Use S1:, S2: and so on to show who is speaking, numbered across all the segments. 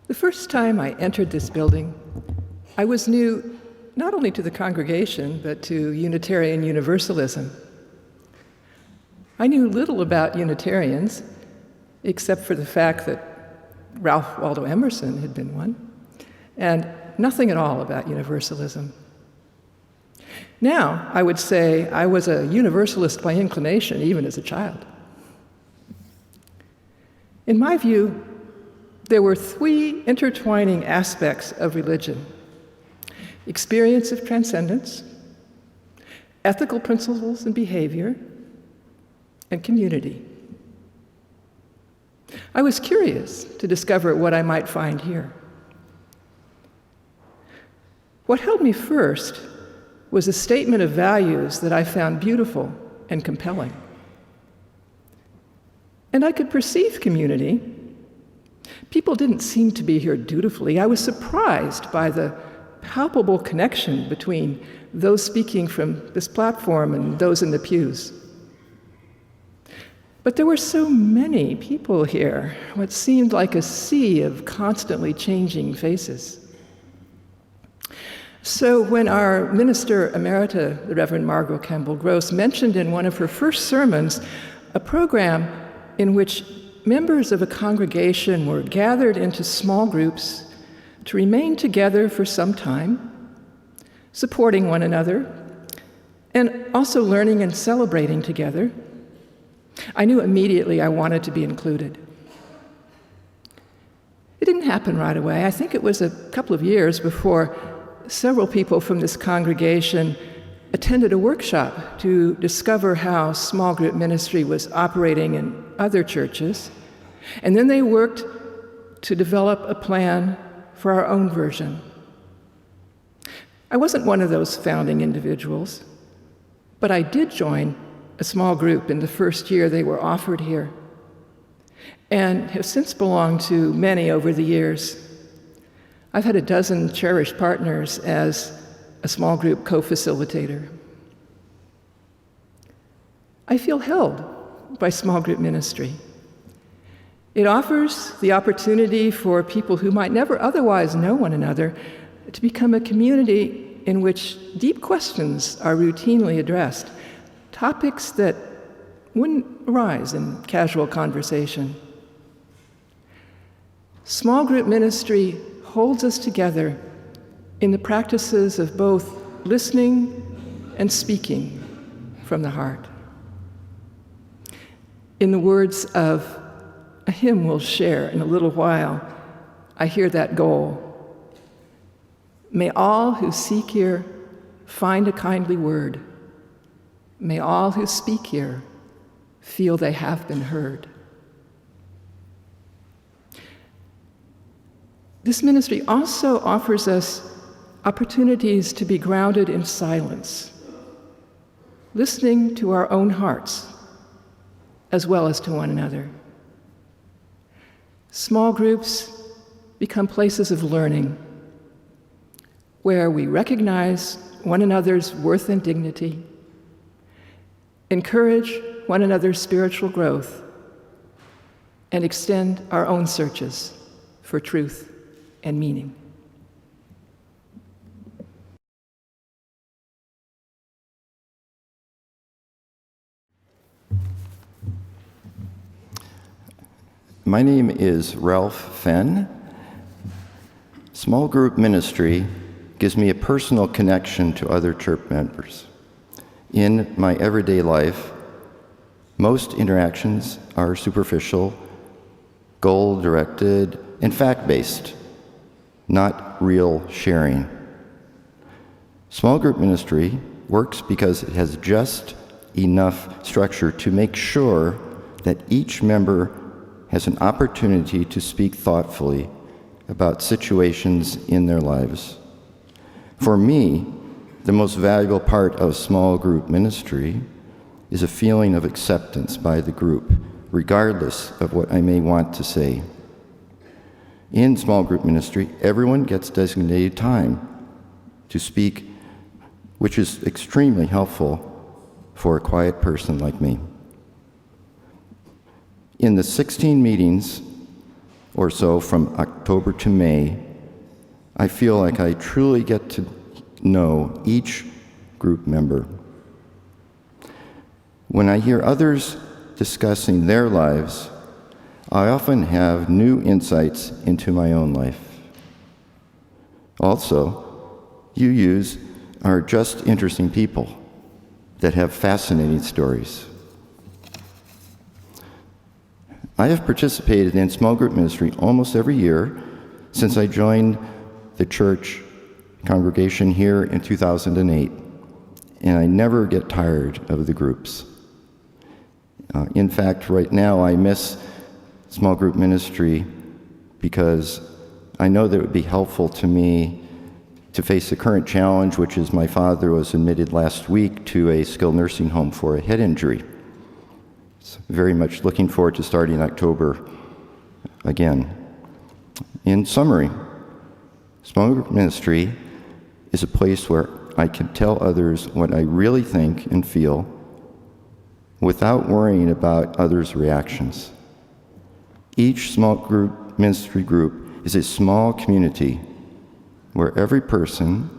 S1: The first time I entered this building, I was new not only to the congregation, but to Unitarian Universalism. I knew little about Unitarians, except for the fact that Ralph Waldo Emerson had been one, and nothing at all about Universalism. Now, I would say I was a Universalist by inclination, even as a child. In my view, there were three intertwining aspects of religion: experience of transcendence, ethical principles and behavior, and community. I was curious to discover what I might find here. What held me first was a statement of values that I found beautiful and compelling. And I could perceive community. People didn't seem to be here dutifully. I was surprised by the palpable connection between those speaking from this platform and those in the pews. But there were so many people here, what seemed like a sea of constantly changing faces. So when our minister Emerita, the Reverend Margot Campbell Gross, mentioned in one of her first sermons a program in which members of a congregation were gathered into small groups to remain together for some time, supporting one another, and also learning and celebrating together, I knew immediately I wanted to be included. It didn't happen right away. I think it was a couple of years before several people from this congregation attended a workshop to discover how small group ministry was operating in other churches, and then they worked to develop a plan for our own version. I wasn't one of those founding individuals, but I did join a small group in the first year they were offered here, and have since belonged to many over the years. I've had a dozen cherished partners as a small group co-facilitator. I feel held by small group ministry. It offers the opportunity for people who might never otherwise know one another to become a community in which deep questions are routinely addressed, topics that wouldn't arise in casual conversation. Small group ministry holds us together in the practices of both listening and speaking from the heart. In the words of a hymn we'll share in a little while, I hear that goal. May all who seek here find a kindly word. May all who speak here feel they have been heard. This ministry also offers us opportunities to be grounded in silence, listening to our own hearts as well as to one another. Small groups become places of learning where we recognize one another's worth and dignity, encourage one another's spiritual growth, and extend our own searches for truth and meaning.
S2: My name is Ralph Fenn. Small group ministry gives me a personal connection to other church members. In my everyday life, most interactions are superficial, goal-directed, and fact-based, not real sharing. Small group ministry works because it has just enough structure to make sure that each member has an opportunity to speak thoughtfully about situations in their lives. For me, the most valuable part of small group ministry is a feeling of acceptance by the group, regardless of what I may want to say. In small group ministry, everyone gets designated time to speak, which is extremely helpful for a quiet person like me. In the 16 meetings or so from October to May, I feel like I truly get to know each group member. When I hear others discussing their lives, I often have new insights into my own life. Also, UUs are just interesting people that have fascinating stories. I have participated in small group ministry almost every year since I joined the church congregation here in 2008, and I never get tired of the groups. In fact, right now I miss small group ministry because I know that it would be helpful to me to face the current challenge, which is my father was admitted last week to a skilled nursing home for a head injury. So very much looking forward to starting October again. In summary, small group ministry is a place where I can tell others what I really think and feel without worrying about others' reactions. Each small group ministry group is a small community where every person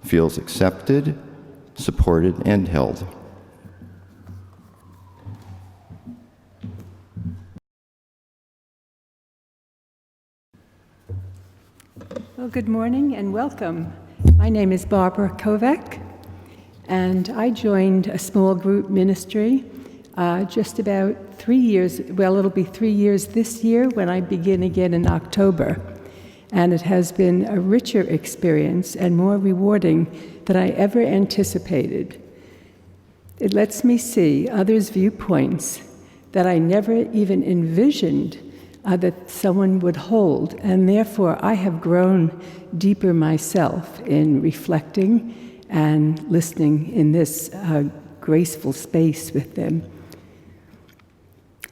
S2: feels accepted, supported, and held.
S3: Well, good morning and welcome. My name is Barbara Kovac, and I joined a small group ministry just about 3 years, well, it'll be 3 years this year when I begin again in October. And it has been a richer experience and more rewarding than I ever anticipated. It lets me see others' viewpoints that I never even envisioned that someone would hold, and therefore I have grown deeper myself in reflecting and listening in this graceful space with them.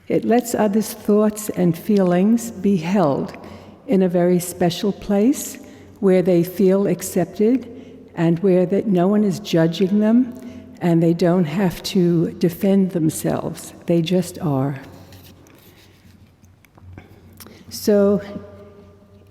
S3: It lets others' thoughts and feelings be held in a very special place where they feel accepted and where that no one is judging them and they don't have to defend themselves. They just are. So,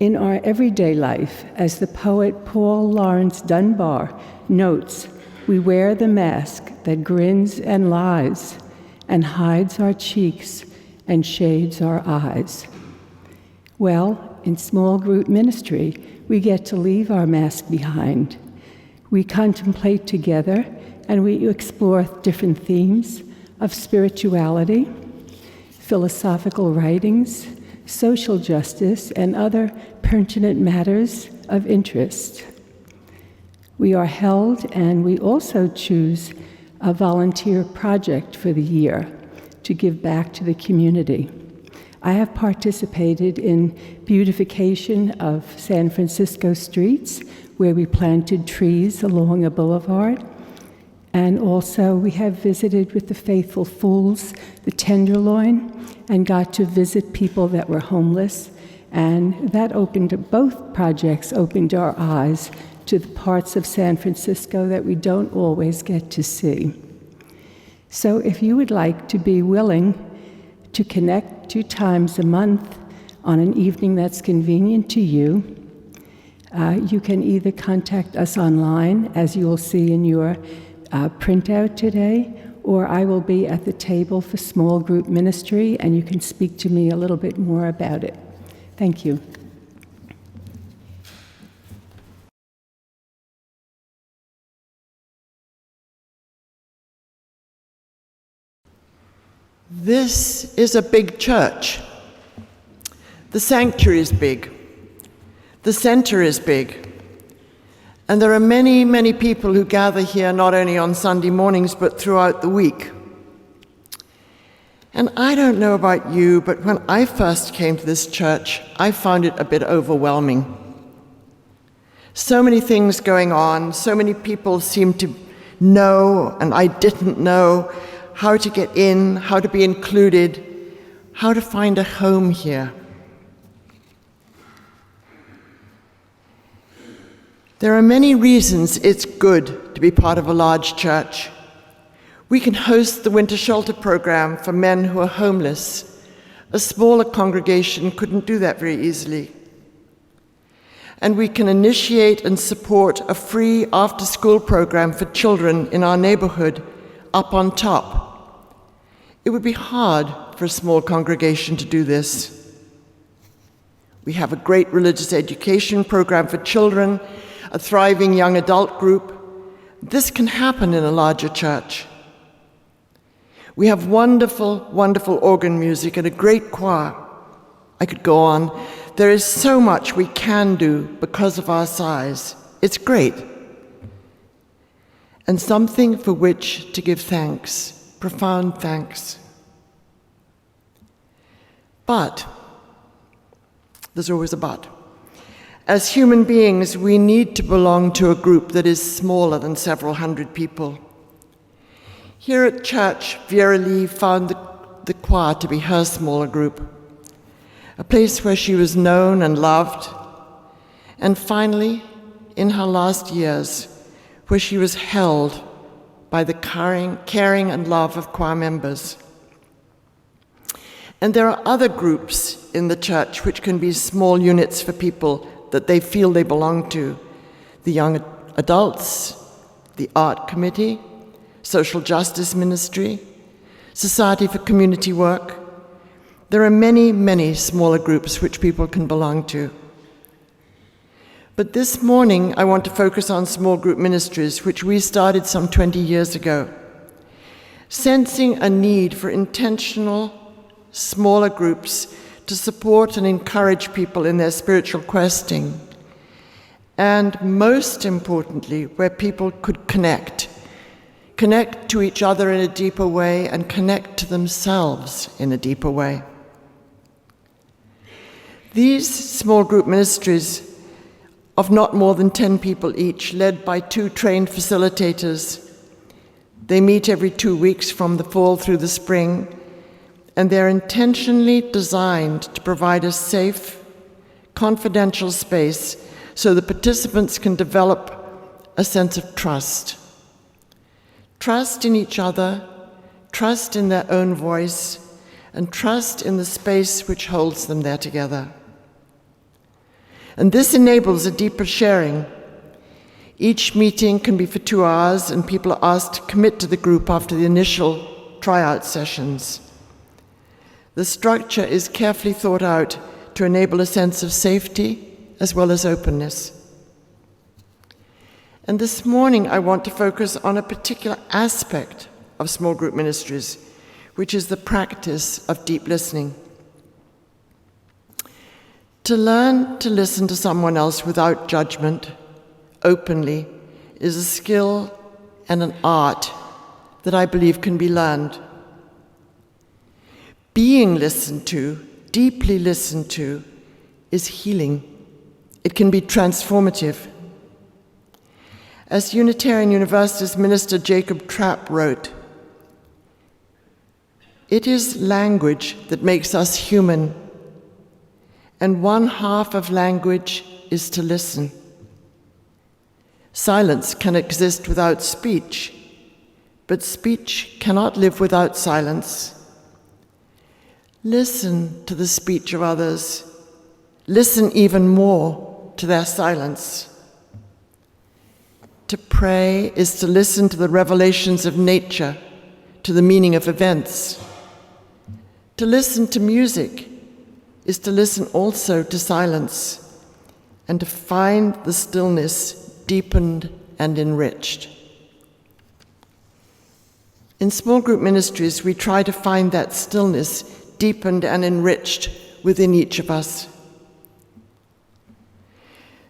S3: in our everyday life, as the poet Paul Laurence Dunbar notes, we wear the mask that grins and lies and hides our cheeks and shades our eyes. Well, in small group ministry, we get to leave our mask behind. We contemplate together and we explore different themes of spirituality, philosophical writings, social justice, and other pertinent matters of interest. We are held, and we also choose a volunteer project for the year to give back to the community. I have participated in beautification of San Francisco streets, where we planted trees along a boulevard. And also we have visited with the Faithful Fools, the Tenderloin, and got to visit people that were homeless. And that both projects opened our eyes to the parts of San Francisco that we don't always get to see. So if you would like to be willing to connect 2 times a month on an evening that's convenient to you, you can either contact us online, as you will see in your printout today, or I will be at the table for small group ministry, and you can speak to me a little bit more about it. Thank you.
S4: This is a big church. The sanctuary is big. The center is big. And there are many, many people who gather here not only on Sunday mornings, but throughout the week. And I don't know about you, but when I first came to this church, I found it a bit overwhelming. So many things going on, so many people seemed to know, and I didn't know, how to get in, how to be included, how to find a home here. There are many reasons it's good to be part of a large church. We can host the winter shelter program for men who are homeless, A smaller congregation couldn't do that very easily. And we can initiate and support a free after-school program for children in our neighborhood up on top. It would be hard for a small congregation to do this. We have a great religious education program for children, a thriving young adult group. This can happen in a larger church. We have wonderful, wonderful organ music and a great choir. I could go on. There is so much we can do because of our size. It's great. And something for which to give thanks, profound thanks. But, there's always a but. As human beings, we need to belong to a group that is smaller than several hundred people. Here at church, Vera Lee found the choir to be her smaller group, a place where she was known and loved, and finally, in her last years, where she was held by the caring and love of choir members. And there are other groups in the church which can be small units for people that they feel they belong to. The young adults, the art committee, social justice ministry, Society for Community Work. There are many, many smaller groups which people can belong to. But this morning, I want to focus on small group ministries, which we started some 20 years ago, sensing a need for intentional, smaller groups to support and encourage people in their spiritual questing, and most importantly, where people could connect to each other in a deeper way and connect to themselves in a deeper way. These small group ministries of not more than 10 people each, led by 2 trained facilitators, they meet every 2 weeks from the fall through the spring, and they're intentionally designed to provide a safe, confidential space so the participants can develop a sense of trust. Trust in each other, trust in their own voice, and trust in the space which holds them there together. And this enables a deeper sharing. Each meeting can be for 2 hours, and people are asked to commit to the group after the initial tryout sessions. The structure is carefully thought out to enable a sense of safety as well as openness. And this morning I want to focus on a particular aspect of small group ministries, which is the practice of deep listening. To learn to listen to someone else without judgment, openly, is a skill and an art that I believe can be learned. Being listened to, deeply listened to, is healing. It can be transformative. As Unitarian Universalist minister Jacob Trapp wrote, "It is language that makes us human, and one half of language is to listen. Silence can exist without speech, but speech cannot live without silence. Listen to the speech of others. Listen even more to their silence. To pray is to listen to the revelations of nature, to the meaning of events. To listen to music is to listen also to silence, and to find the stillness deepened and enriched." In small group ministries, we try to find that stillness deepened and enriched within each of us.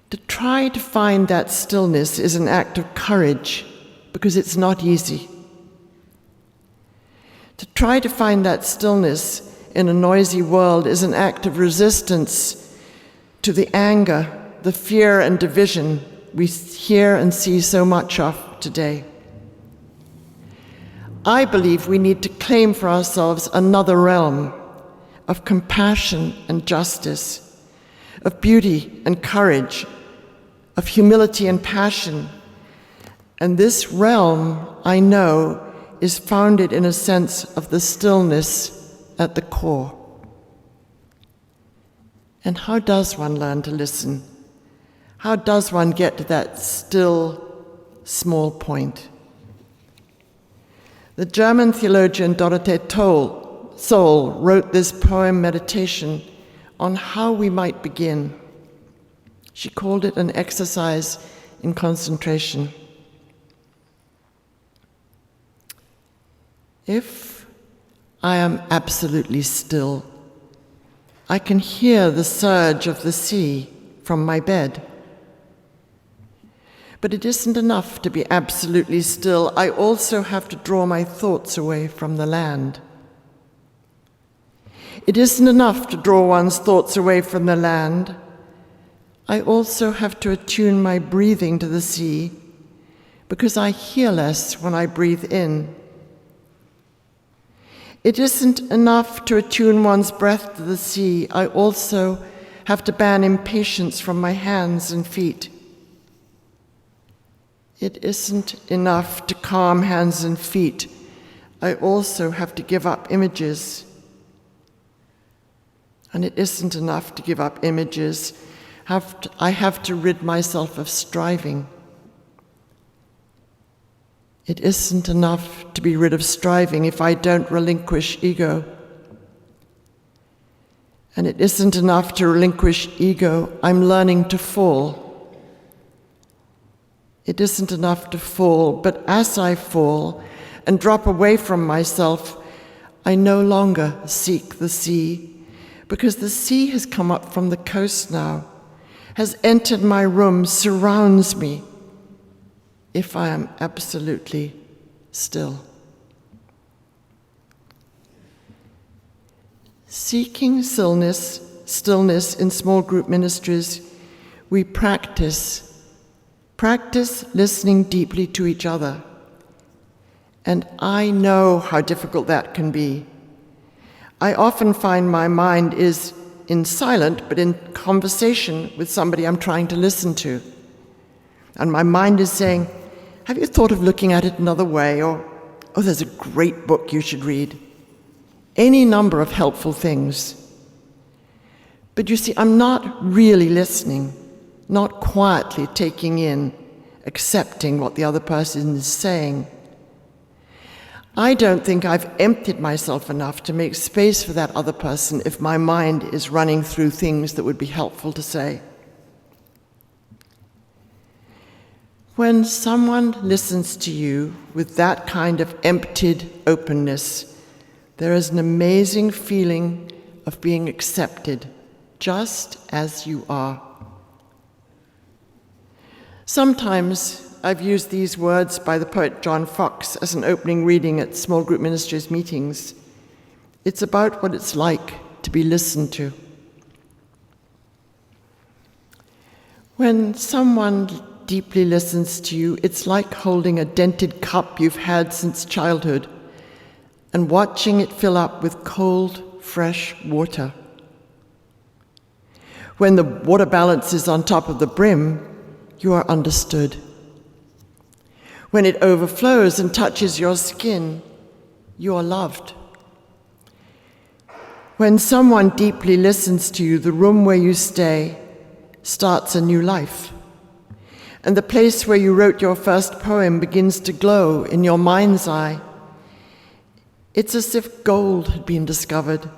S4: To try to find that stillness is an act of courage, because it's not easy. To try to find that stillness in a noisy world is an act of resistance to the anger, the fear and division we hear and see so much of today. I believe we need to claim for ourselves another realm of compassion and justice, of beauty and courage, of humility and passion. And this realm, I know, is founded in a sense of the stillness at the core. And how does one learn to listen? How does one get to that still, small point? The German theologian Dorothee Sohl wrote this poem meditation on how we might begin. She called it an exercise in concentration. If I am absolutely still, I can hear the surge of the sea from my bed. But it isn't enough to be absolutely still. I also have to draw my thoughts away from the land. It isn't enough to draw one's thoughts away from the land. I also have to attune my breathing to the sea, because I hear less when I breathe in. It isn't enough to attune one's breath to the sea. I also have to ban impatience from my hands and feet. It isn't enough to calm hands and feet. I also have to give up images. And it isn't enough to give up images. I have to rid myself of striving. It isn't enough to be rid of striving if I don't relinquish ego. And it isn't enough to relinquish ego. I'm learning to fall. It isn't enough to fall, but as I fall and drop away from myself, I no longer seek the sea, because the sea has come up from the coast now, has entered my room, surrounds me, if I am absolutely still. Seeking stillness in small group ministries, we practice listening deeply to each other. And I know how difficult that can be. I often find my mind is in silent, but in conversation with somebody I'm trying to listen to. And my mind is saying, have you thought of looking at it another way? Or, oh, there's a great book you should read. Any number of helpful things. But you see, I'm not really listening, not quietly taking in, accepting what the other person is saying. I don't think I've emptied myself enough to make space for that other person if my mind is running through things that would be helpful to say. When someone listens to you with that kind of emptied openness, there is an amazing feeling of being accepted, just as you are. Sometimes I've used these words by the poet John Fox as an opening reading at small group ministries meetings. It's about what it's like to be listened to. When someone deeply listens to you, it's like holding a dented cup you've had since childhood and watching it fill up with cold, fresh water. When the water balance is on top of the brim, you are understood. When it overflows and touches your skin, you are loved. When someone deeply listens to you, the room where you stay starts a new life. And the place where you wrote your first poem begins to glow in your mind's eye. It's as if gold had been discovered.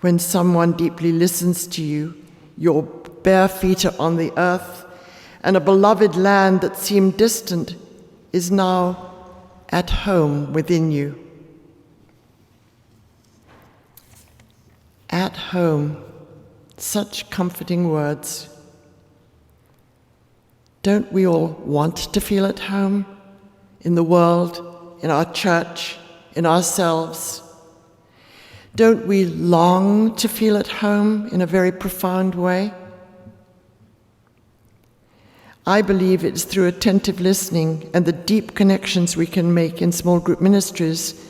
S4: When someone deeply listens to you, your bare feet are on the earth, and a beloved land that seemed distant is now at home within you. At home, such comforting words. Don't we all want to feel at home in the world, in our church, in ourselves? Don't we long to feel at home in a very profound way? I believe it's through attentive listening and the deep connections we can make in small group ministries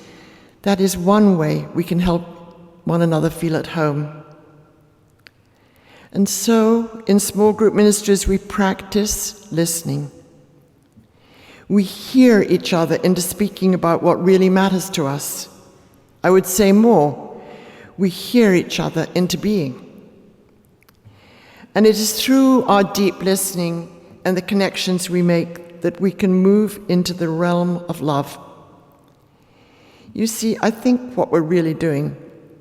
S4: that is one way we can help one another feel at home. And so, in small group ministries, we practice listening. We hear each other into speaking about what really matters to us. I would say more, we hear each other into being. And it is through our deep listening and the connections we make that we can move into the realm of love. You see, I think what we're really doing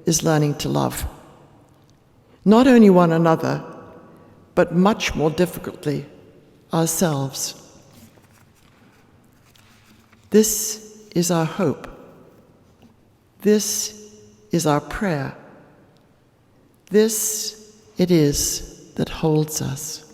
S4: is learning to love. Not only one another, but much more difficultly, ourselves. This is our hope. This is our prayer. This it is that holds us.